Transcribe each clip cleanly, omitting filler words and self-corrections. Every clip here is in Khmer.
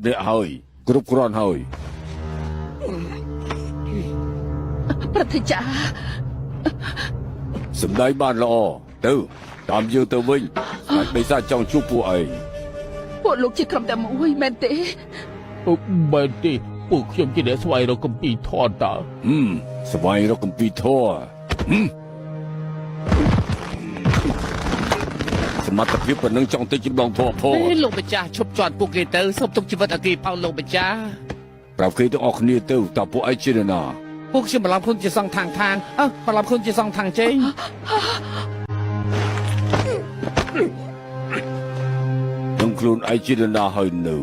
អ្នកហើយគ្រប់គ្រាន់ហើយប្រតិចាសម្ដែងបានល្អទៅតាមយើងទៅវិញអាចបិសាចចង់ជួបពួកឯងពួកលោកជាក្រុមតែមួយមែនទេមែនទេពួកខ្ញុំជាអ្នកស្វែងរកគម្ពីរធម៌តើស្វែងរកគម្ពីរធម៌សមត្ថភាពប៉ុណ្ណឹងចង់ទៅចម្លងធម៌ផងលោកម្ចាស់ឈប់ជាន់ពួកគេទៅសូមទុកជីវិតឲ្យគេផងលោកម្ចាស់ប្រាប់គេទាំងអស់គ្នាទៅតើពួកឯងជានរណាពួកខ្ញុំបន្លំខ្លួនជាសង្ឃខាងបន្លំខ្លួនជាសង្ឃខាងជេងនឹងខ្លួនឯងជានរណាហើយនៅ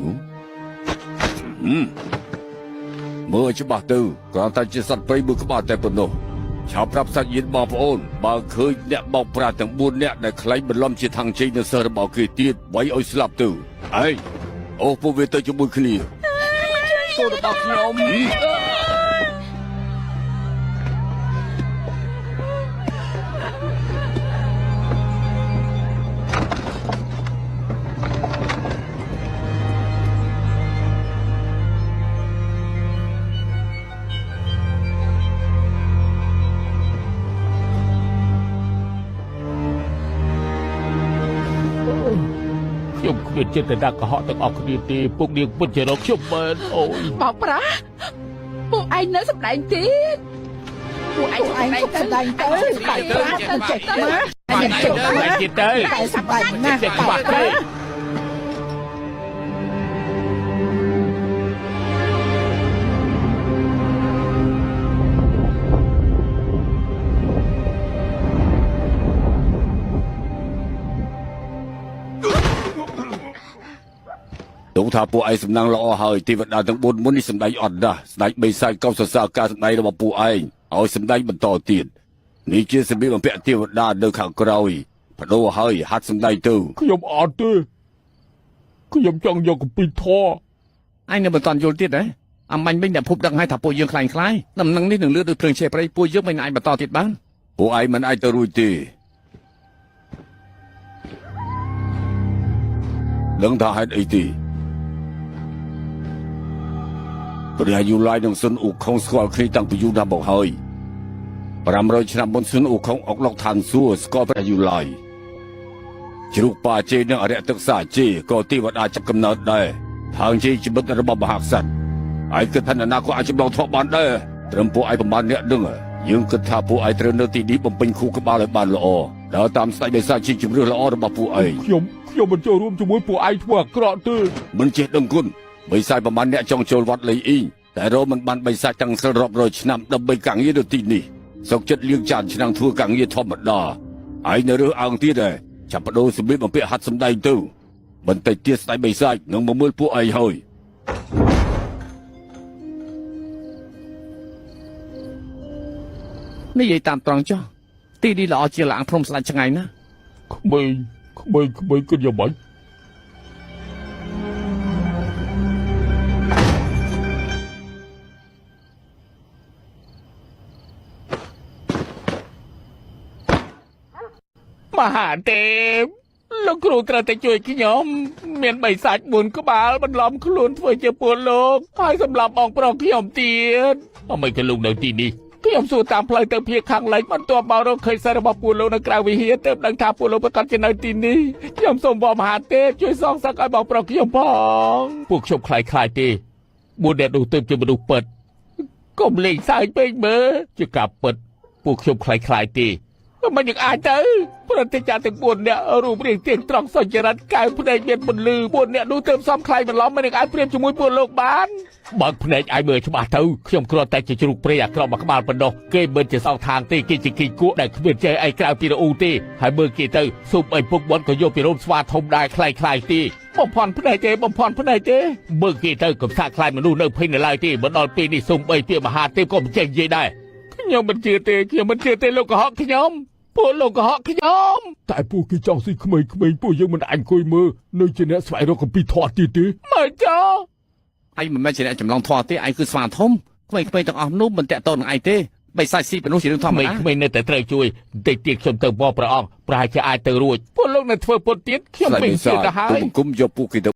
មើលច្បាស់ទៅគ្រាន់តែជាសត្វព្រៃមួយក្បាលតែប៉ុណ្ណោះឆាប់ប្រាប់សាច់ញាតិបងប្អូនបើឃើញអ្នកបោកប្រាស់ទាំង4នាក់ដែលខ្លាញ់បន្លំជាທາງជ័យនៅសិស្សរបស់គេទៀតវាយឲ្យស្លាប់ទៅឯងអូពួកវាទៅជាមួយគ្នាគោលរបស់ខ្ញុំខ្ញុំគ្មានចិត្តតែកុហកទាំងអស់គ្នាទេពួកនាងពិតជារកខ្ញុំមែនអូយបោកប្រាស់ពួកឯងនៅសម្ដែងទៀតពួកឯងសម្ដែងទៅបោកប្រាស់ទៅចេះទៅតែទៀតទៅតែសម្ដែងណាស់បោកទេទោះថាពួកឯងសំណាងល្អហើយទេវតាទាំង4មុននេះសម្ដែងអត់ណាស់ស្ដេចបិសាចកោសរសើរការសម្ដែងរបស់ពួកឯងឲ្យសម្ដែងបន្តទៀតនេះជាសម្ភារបំពាក់ទេវតានៅខាងក្រោយបដូរហើយហាត់សម្ដែងទៅខ្ញុំអត់ទេខ្ញុំចង់យកគម្ពីរធម៌អញនៅមិនតាន់យល់ទៀតហ៎អាមាញ់វិញអ្នកភពដឹងហើយថាពួកយើងខ្លាញ់ដំណឹងនេះនឹងលឿនដូចភ្លើងឆេះព្រៃពួកយើងមិនអាចបន្តទៀតបានពួកឯងមិនអាចទៅរួចទេដឹងថាហេតុអីទេព្រះយូឡាយនឹងស៊ុនអ៊ូខុងស្គាល់គ្នាតាំងពីយូរណាស់មកហើយ500ឆ្នាំមុនស៊ុនអ៊ូខុងអុកឡុកឋានសួគ៌ស្គាល់ព្រះយូឡាយជ្រូកប៉ាជេនិងអរិយទឹកសាជេក៏ទេវតាចាប់កំណើតដែរທາງជេជីវិតរបស់មហាក្សត្រឯងគិតថាអនាគតអាចចម្លងធម៌បានដែរត្រឹមពួកឯងប្រមាណអ្នកដឹងយើងគិតថាពួកឯងត្រូវនៅទីនេះបំពេញខួរក្បាលឲ្យបានល្អដើរតាមស្ដេចបិសាចជាជំរឿនល្អរបស់ពួកឯងខ្ញុំមិនចូលរួមជាមួយពួកឯងធ្វើអាក្រក់ទេមិនចេះដឹងគុណបិសាចប្រមាណអ្នកចង់ចូលវត្តលីអ៊ីងតែរមមិនបានបិសាចតាំងសិលរាប់រយឆ្នាំដើម្បីកាំងងារនៅទីនេះសុកចិត្តលៀងចានឆ្នាំធ្វើកាំងងារធម្មតាឯងនៅរើសអើងទៀតដែរចាប់បដូរសម្ភារបំពាក់ហាត់សម្ដែងទៅបន្តិចទៀតស្ដេចបិសាចនឹងមកមើលពួកឯងហើយនិយាយតាមត្រង់ចុះទីនេះល្អជាឡាងព្រំស្ដាច់ឆ្ងាយណាក្មេងគិតយ៉ាងម៉េចមហាទេពលោកគ្រូត្រូវតែជួយខ្ញុំមានបិសាច4ក្បាលបន្លំខ្លួនធ្វើជាពលលោកហើយសម្រាប់បងប្រុសខ្ញុំទៀតអមិនក៏លោកនៅទីនេះខ្ញុំសួរតាមផ្លូវទៅភៀកខាងលិចបន្ទាប់មករកឃើញសាររបស់ពលលោកនៅក្រៅវិហារទើបដឹងថាពលលោកប្រកាសជានៅទីនេះខ្ញុំសូមបងមហាទេពជួយសងសឹកឲ្យបងប្រុសខ្ញុំផងពួកខ្ញុំខ្លាចទេ4អ្នកនោះទើបជាមនុស្សពិតកុំលេងសើចពេកមើលជាការពិតពួកខ្ញុំខ្លាចទេមិននឹងអាចទៅប្រតិចាទាំង4នាក់រូបរាងទៀងត្រង់សុចរិតកៅភ្នែកមានពលឺ4នាក់នោះទើបសំខ្លាយបន្លំមិននឹងអាចព្រៀបជាមួយពលលោកបានបើកភ្នែកឲ្យមើលច្បាស់ទៅខ្ញុំគ្រាន់តែជាជ្រូកព្រៃអាក្រក់មួយក្បាលប៉ុណ្ណោះគេមិនជាសងខាងទេគេជាគីគក់ដែលគ្មានចេះអីក្រៅពីរអ៊ូទេហើយមើលគេទៅស៊ុបអីពុកបត់ក៏យកពីរោមស្វាធំដែរខ្លាយទេបំផន់ភ្នែកទេមើលគេទៅកំសាកខ្លាយមនុស្សនៅភ័យនៅឡើយទេមកដល់ពេលនេះសូម្បីពាក្យមហាទេពក៏មិនចេះនិយាយដែរខ្ញុំមិនជឿទេលោកកុហកខ្ញុំពួកលោកកុហកខ្ញុំតែពួកគេចង់ស៊ីក្មេងៗពួកយើងមិនអាចអង្គុយមើលនៅជាអ្នកស្វែងរកគម្ពីរធម៌ទៀតទេមើលចោឯងមិនមែនជាអ្នកចម្លងធម៌ទេឯងគឺស្វាធំក្មេងៗទាំងអស់នោះមិនតាក់ទងនឹងឯងទេបិសាចស៊ីមនុស្សជារឿងធម្មតាក្មេងៗនៅតែត្រូវជួយបន្តិចទៀតខ្ញុំទៅបបព្រះអង្គប្រហែលជាអាចទៅរួចពួកលោកនៅធ្វើពុតទៀតខ្ញុំពេញចិត្តទៅហើយគុំយកពួកគេទៅ